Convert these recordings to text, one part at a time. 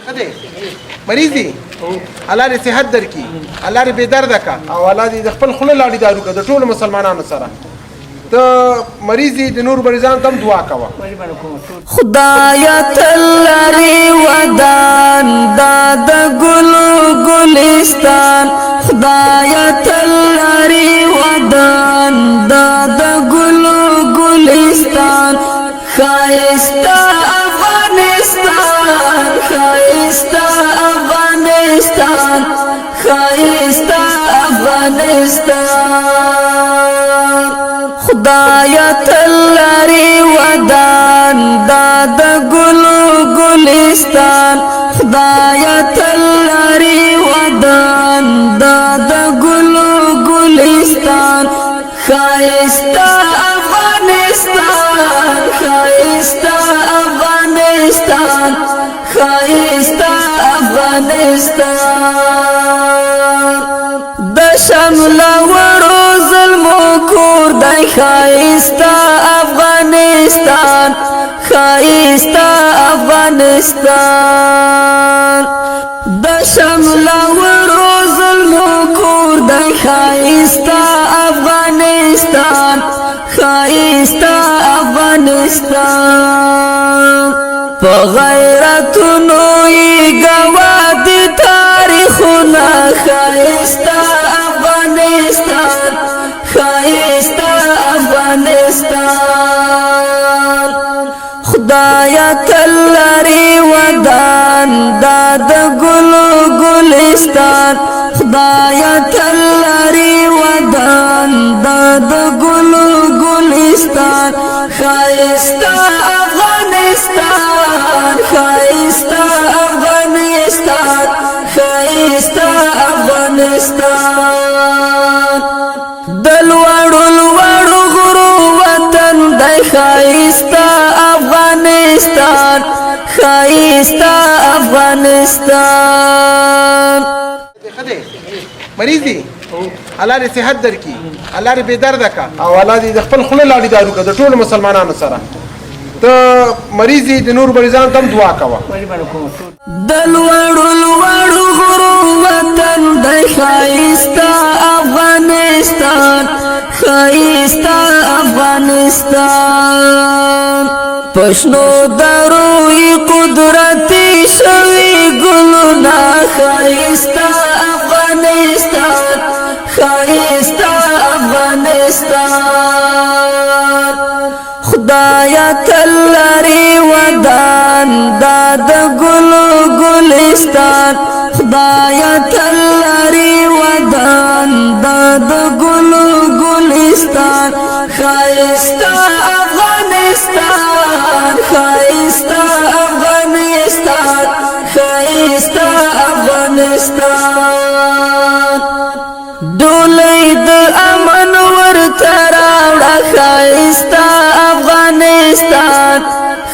خدای مریض دی الله دې صحت درکړي الله دې بې درده کا او الله دې د خپل خوله لاړې دارو کا د ټولو مسلمانانو سره ته مریض دی د نور مریضانو ته هم دعا کوه خدایا تل لري ودان دا د ګلو ګلستان خدایا تل لري ودان دا د ګلو ګلستان خایستا افغانستان خایستا افغانستان خایستا افغانستان خدایا تل لري ودان دا د ګلو ګلستان خدایا تل لري ودان دا د ګلو ګلستان خایستا افغانستان خایستا افغانستان خایستا افغانستان د شمل ورو ظلمو کور د خایستا افغانستان خایستا افغانستان د شمل ورو ظلمو کور د خایستا افغانستان خایستا افغانستان په غیرتونو یې ګواه دي تاریخونه خایستا افغانستان خایستا افغانستان خدایا تل لري ودان دا د ګلو ګلستان خدایا تل لري ودان دا د ګلو ګلستان خایستا افغانستان خایستا افغانستان خایستا افغانستان دل وړو غرو وطن د خایستا افغانستان خایستا افغانستان خدای مریض دی الله دې صحت درکړي الله دې بې درده کا او الله دې د خپل خوله لاړې دارو کا د ټولو مسلمانانو سره ته مریض دی د نور مریضانو ته هم دعا کوه دل وړو غرو وطن د خایستا افغانستان خایستا افغانستان پښنو دروي قدرتي شوي ګلونه خایستا افغانستان خایستا افغانستان خدایا تل لري ودان دا د ګلو ګلستان خدایا تل لري ودان دا د ګلو ګلستان خایستا افغانستان خایستا افغانستان خایستا افغانستان ډولۍ د امن ورته راوړه خایستا افغانستان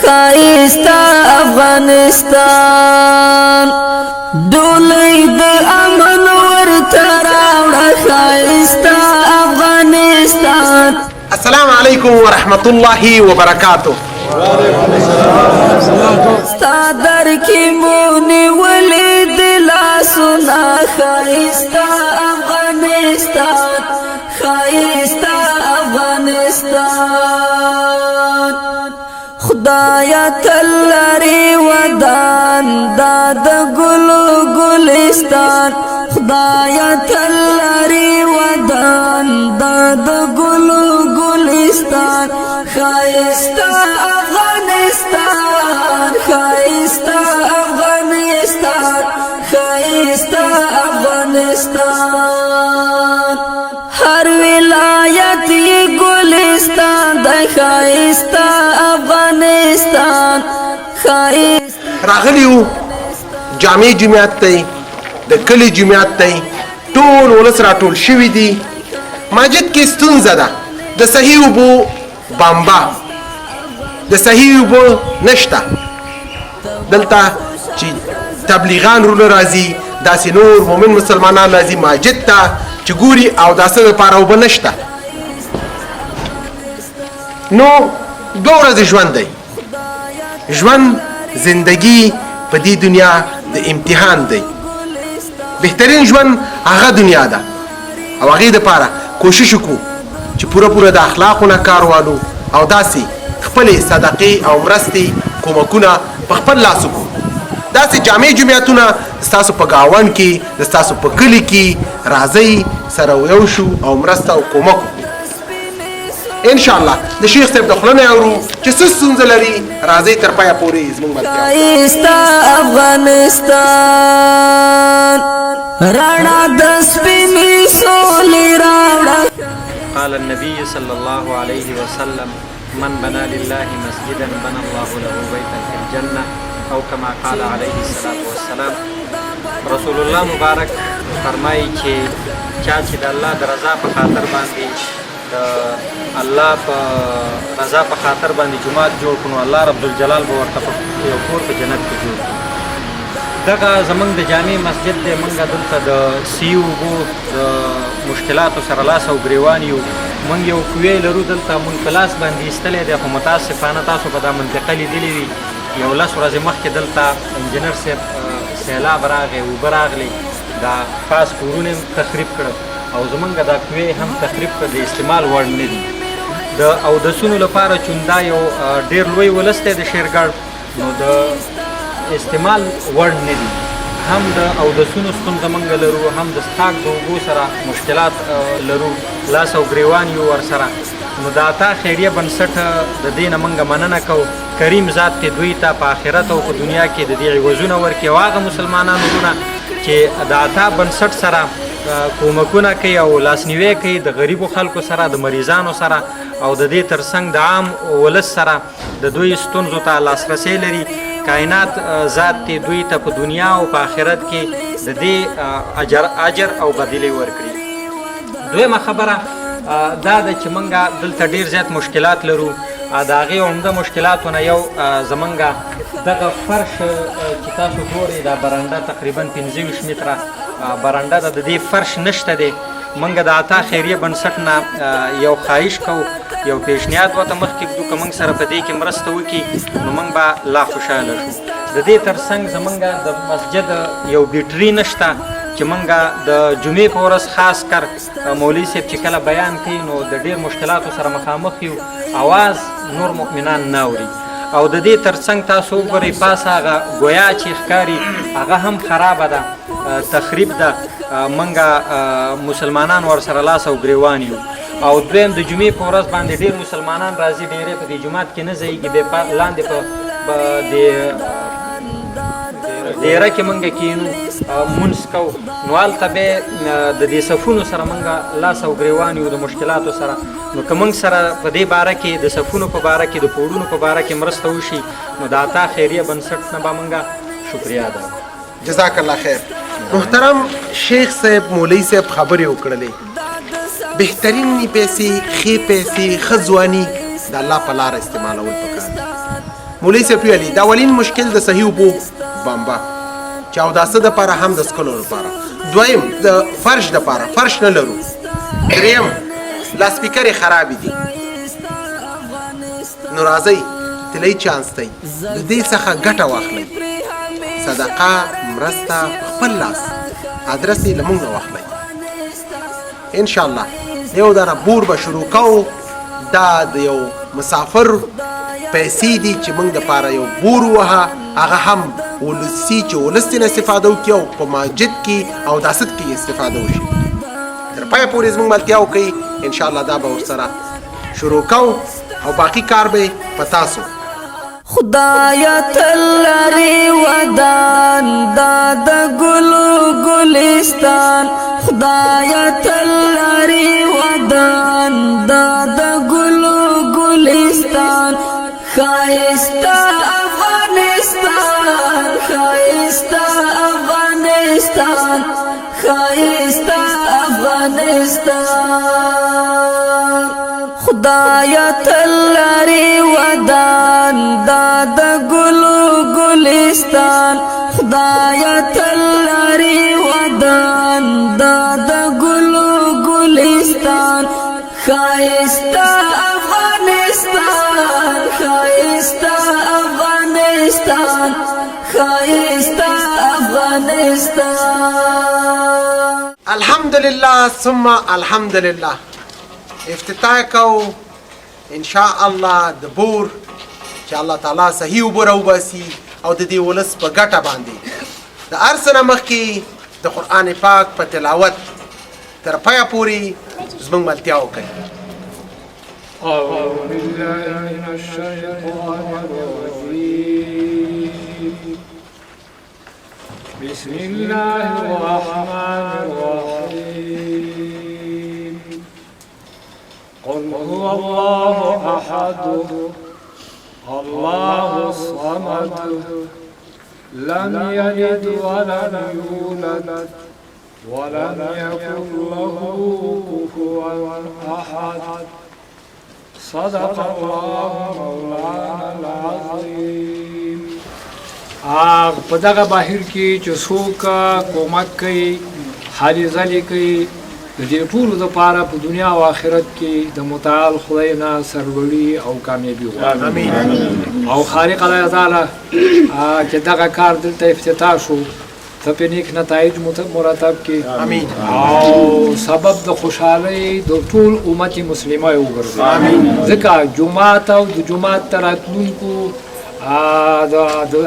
خایستا افغانستان ډولۍ د امن ورته راوړه خایستا افغانستان السلام علیکم ورحمت الله وبرکاته ستا در کې مونې ولید لاسونه خایستا افغانستان خایستا افغانستان خدایا تل لري ودان دا د ګلو ګلستان خدایا تل لري ودان دا د ګلو ګلستان خایستا افغانستان خایستا افغانستان خایستا افغانستان هر ولایت یې ګلستان د خایستا افغانستان خایستا راغلیو جامع جمعیت ته د کلي جمعیت ته ټول ولس راټول شوي دي مسجد کې ستونزه ده د صحیح اوبو بمبا د صحیح اوبو نشته دلته چې تبلیغان رونه راځي داسې نور مؤمن مسلمانان راځي مسجد ته چې ګوري او داسې لپاره اوبه نشته نو دوه ورځې ژوند دی ژوند زندگی په دې دنیا د امتحان دی بهترین ژوند هغه دنیا ده او هغې دپاره کوشش وکړو چې پوره د اخلاقو نه کار والو او داسې خپلې صدقې او مرستې کومکونه په خپل لاس وکړو داسې جامع جمعیتونه ستاسو په ګاونډ کې د ستاسو په کلي کې راځئ سره یو شو او مرسته او کومک وکړو ان شاء الله د شیخ صاحب د خوله نه اورو چې څه ستونزه لري راځئ تر پایه پورې زموږ ملتیا افغانستان رانا د سپینې سولې راوړه قال النبي صلى الله عليه وسلم من بنى لله مسجدا بنى الله له بيتا في الجنة او كما قال عليه الصلاة والسلام رسول الله مبارک فرمایي چې چا چې د الله د رضا په خاطر باندې د الله په رضا په خاطر باندې جماعت جوړ کړو الله رب الجلال به ورته یو کور په جنت کې جوړ کړي دغه زمونږ د جامع مسجد دی موږ دلته د سیو اوبو د مشکلاتو سره لاس او ګریوان یو موږ یو کوی لرو دلته موږ په لاس باندې ایستلی دی خو متاسفانه تاسو په دا منطقه لیدلي وي یو لس ورځې مخکې دلته انجینر صاحب سیلاب راغی اوبه راغلی دا پاس کورونه تخریب کړل او زمونږ دا کوی هم تخریب کړ د استعمال وړ نه دي د اودسونو لپاره چون دا یو ډېر لوی ولس دی د شیرګړ نو د استعمال وړ نه دي هم د اودسونو ستونزه موږ لرو هم د څښاک د اوبو سره مشکلات لرو لاس او ګریوان یو ورسره نو د عطا خیریه بنسټ د دې نه موږ مننه کوو کریم ذات دې دوی ته په آخرت او په دنیا کې د دې عوضونه ورکړي او هغه مسلمانانو وروڼه چې د عطا بنسټ سره کومکونه کوي او لاسنیوی کوي د غریبو خلکو سره د مریضانو سره او د دې ترڅنګ د عام ولس سره د دوی ستونزو ته لاسرسی لري کائنات ذات ته دوی ته په دنیا او په آخرت کې د دې اجر او بدلی ورکړي دویمه خبره دا ده چې موږ دلته ډېر زیات مشکلات لرو د هغې عمده مشکلاتونه یو زمونږ دغه فرش چې تاسو ګورئ دا برنډه تقریبا 25 متره برنډه ده د دې فرش نشته دی موږ د عطا خیریه بنسټ نه یو خواهش کوو یو پیشنهاد ورته مخکې کړو که موږ سره په دې کې مرسته وکړي نو موږ به لا خوشحاله شو د دې ترڅنګ زمونږ د مسجد یو بیټري نشته چې موږ د جمعې په ورځ خاص کر مولوي صاحب چې کله بیان کوي نو د ډېر مشکلاتو سره مخامخ یو اواز نور مؤمنان نه اوري او د دې ترڅنګ تاسو وګورئ پاسه هغه ګویا چې ښکاري هغه هم خرابه ده تخریب ده موږ مسلمانان ورسره لاس او ګریوان یو او دویم د جمعې په ورځ باندې ډېر مسلمانان راځي ډېرې په دې جومات کې نه ځایږي لاندې په ډیره کې موږ کینو مونځ کوو نو هلته بیا د دې صفونو سره موږ لاس او ګریوان یو د مشکلاتو سره نو که موږ سره په دې باره کې د صفونو په باره کې د پوړونو په باره کې مرسته وشي نو د عطا خیریه بنسټ نه به موږ شکریا ادا جزاک الله خیر محترم شیخ صاحب مولوي صاحب خبرې وکړلې بهترینې پیسې ښې پیسې ښه ځواني د الله په لاره استعمالول پکار مولوي صاحب ویلي دا اولین مشکل د صحیح اوبو بمبا چې اوداسه دپاره هم د څښلو لپاره دویم د فرش دپاره فرش نه لرو دریم لاسپیکرې خرابې دي نو راځئ طلایي چانس دی د دې څخه ګټه واخلئ صدقه مرسته خپل لاس ادرس یې له موږ نه واخلئ انشاءالله یو دانه بور به شروع کوو دا د یو مسافر پیسې دي چې موږ دپاره یو بور ووهه هغه هم ولسي چې ولس ترې استفاده وکړي او په مسجد کې او داست کې استفاده وشي تر پایه پورې زموږ ملتیا وکړئ انشاءالله دا به ورسره شروع کوو او باقي کار به په تاسو خدایا تل لري ودان دا د ګلو ګلستان خدایا تل لري ودان دا د ګلو ګلستان خایستا افغانستان خایستا افغانستان خایستا افغانستان خدایا تل لري ودان دا د ګلو ګلستان خدایا تل لري ودان دا د ګلو ګلستان خایستا افغانستان خایستا افغانستان خایستا افغانستان. الحمدلله ثم الحمدلله. افتتاح کو ان شاء الله د بور چې الله تعالی صحیح اوبه راوباسي او د دې ولس په ګټه باندې د هر څه نه مخکې د قرآن پاک په تلاوت تر پایه پورې زموږ ملتیا وکړي. أعوذ بالله من الشيطان الرجيم. بسم الله الرحمن الرحيم. قل هو الله أحد الله الصمد لم يلد ولم يولد ولم يكن له كفوا أحد. صدق الله مولانا العظیم. په دغه بهیر کې چې څوک کومک کوي هلې ځلې کوي د دې ټولو دپاره په دنیا او آخرت کې د متعال خدای نه سرلوړي او کامیابي غواړي او خالق الله تعالی چې دغه کار دلته افتتاح شو ته په نیک نتایج مرتب کړي او سبب د خوشحالۍ د ټول امت مسلمه وګرځي ځکه جومات او د جومات ته راتلونکو د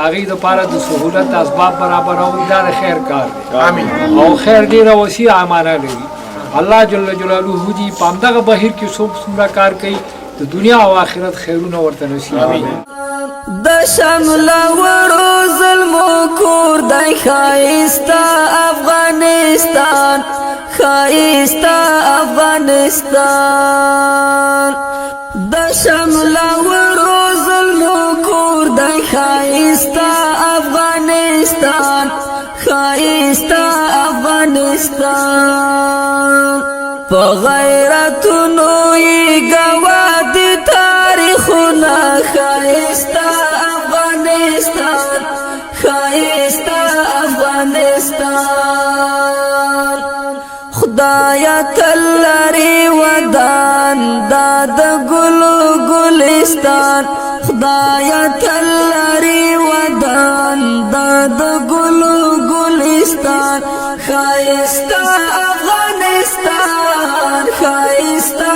هغې دپاره د سهولت اسباب برابرول دا د خیر کار دی او خیر ډېره وسیع امانه لري. الله جل جلاله دې په همدغه بهیر کې څومره کار کوي د دنیا او آخرت خیرونه ورته نصیب کړي. د شمل وړو ظلمو کور دی خایستا افغانستان خایستا افغانستان. د شمل وړو ظلمو کور دی خایستا افغانستان خایستا افغانستان. په غیرتونو یې ګواه دي تاریخونه خایستا افغانستان خایستا افغانستان. خدایا تل لري ودان دا د ګلو ګلستان خدایا تل لري ودان دا د ګلو ګلستان خایستا افغانستان خایستا